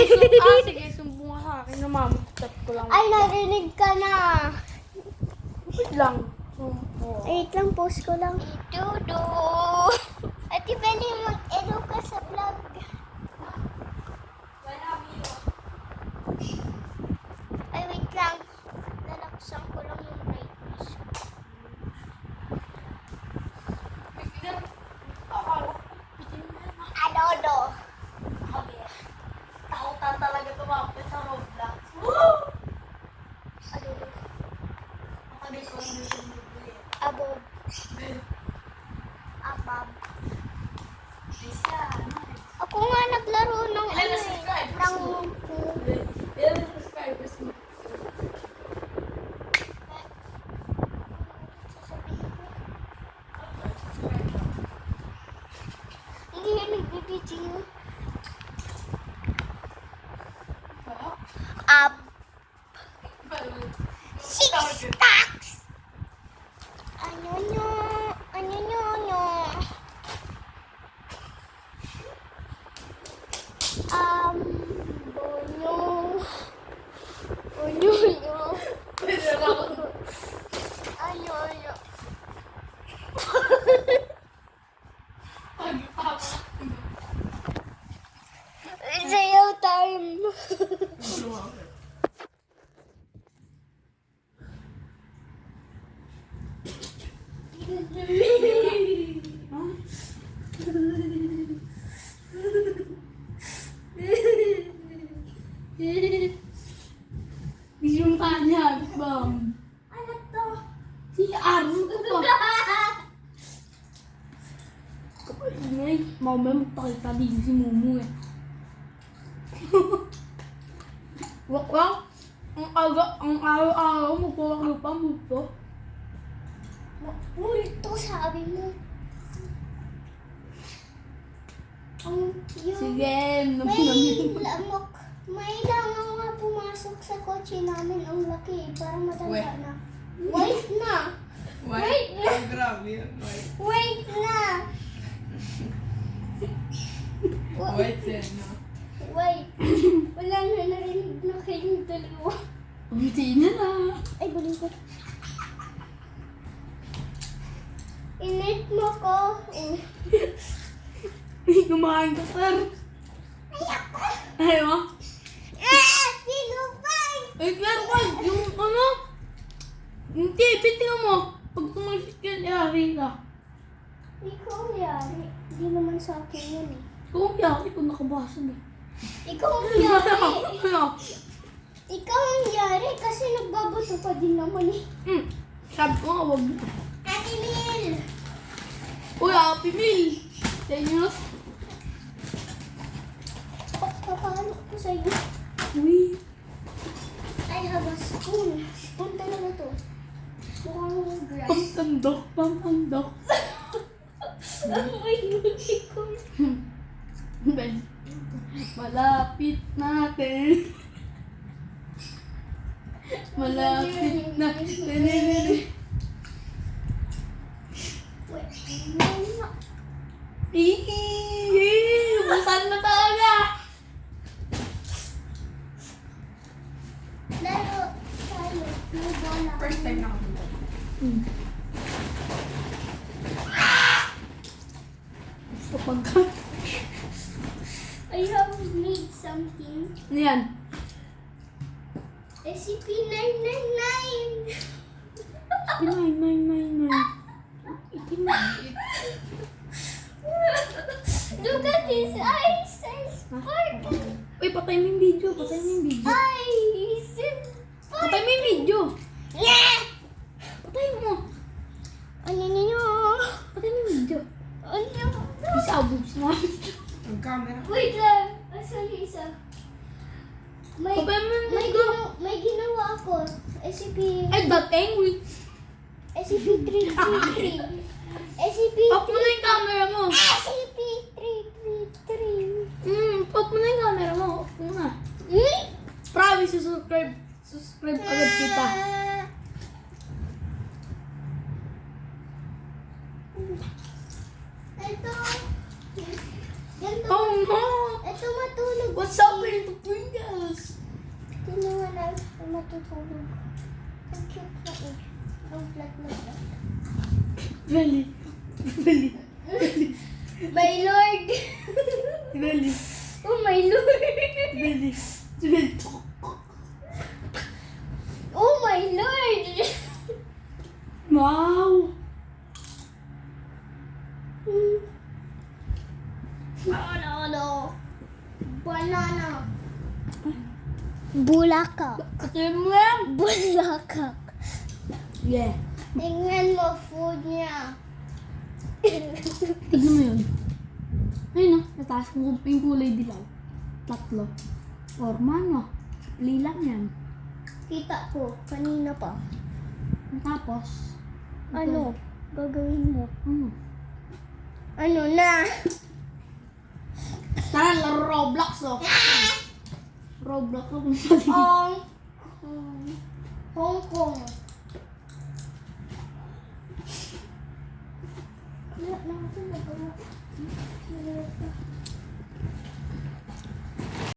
Sige, sumbong ka sa akin na mamutap ko lang. Ay, narinig ka na. Wait lang. Sumbong. Wait lang, post ko lang. Dudu. Ate Benny, mag-edo ka sa vlog. Ay, wait lang. Lalaksan ko lang yung brightness. Adodo. Takutan talaga tumapit sa Roblox. Adodo. Makalit ko yung bibili. Abob. Abab. Isa. Ako nga naglaro ng Ilan na subscribers ng mo? Ilan na subscribers mo? Hindi yan nagbibideo. Up. 6 stacks. Ano nyo? Ano nyo? Bonyo. Bonyo. Pwede na ako. Ano? Sayaw time. Yung kanya, bang. Ano to? Si Aaron ko ba? Kapag ingay, mamaya magpakita din si Mumu eh. Wak, ang araw-araw magpapakita pa mo to. Multo sabi mo. Sige, May lamok. May langaw nga pumasok sa kotse namin. Ang laki. Parang matanda na. Wait na. Wait na. Oh, grabe yun. Wait na. Wait yan, no? Wait. Wala na narinig na kayong dalawa. Hindi na na. Ay, buling ko. Init mo ko. Kumain ka, sir. Ayoko. Ayaw. Pinupay. Eh, pero ka, yung ano? Yung TV, tingnan mo. Pag tumalit ka, yari ka. Ikaw ang yari. Hindi naman sa akin yun eh. Kung yari ko nakabasag eh. Ikaw ang yari. Ano? Ikaw ang yari kasi nagbabato pa din naman eh. Sabi ko nga, wag mo. Ate Mil! Uy, Happy Meal! Sa inyo? Papalo ko sa iyo. Uy. I have a spoon. Spoon talaga to. Mukhang grass. Pangtandok. Ay, hindi ko. Malapit natin. Malapit natin. Busan na talaga. Laro tayo. May bola. First time na ako dito. Gusto pagka. I have made something. Ano yan? SCP-999. Pinay. Look at his eyes. Eyes sparkle. Uy, patay mo yung video. Eyes Patay mo yung video. Yeah! Patay mo. Ano ninyo? Patay mo yung video. Ano? Isa, boobs mo. Ang camera. Wait lang. Asan yung isa? May, Patay mo yung may, video. may ginawa ako. SCP... I got angry. SCP-333. SCP... Pop mo na yung camera mo. SCP-333. Pop mo na yung camera mo. Off mo na. Promise, subscribe agad kita. Ito. Ganito. Oh no! Ito matulog. What's up, Ito? natutulog. Ang cute na eh. Ang flat na flat. Beli. Beli. My Lord! Beli. Oh my Lord! Beli. Beli. Oh my Lord! Wow. Ano? Banana. Bulakak. Tingnan mo yan. Bulakak. Yeah. Tingnan mo food niya. Tignan mo yun. Ayun o. Nataas mo yung kulay dilaw. 3. Forma no. Lilang yan. Kita ko. Kanina pa. Tapos. Ano? Gagawin mo? Ano? Ano na? Tara, laro Roblox o. Roblox o kung mali. Hong Kong. Wala na ako magawa.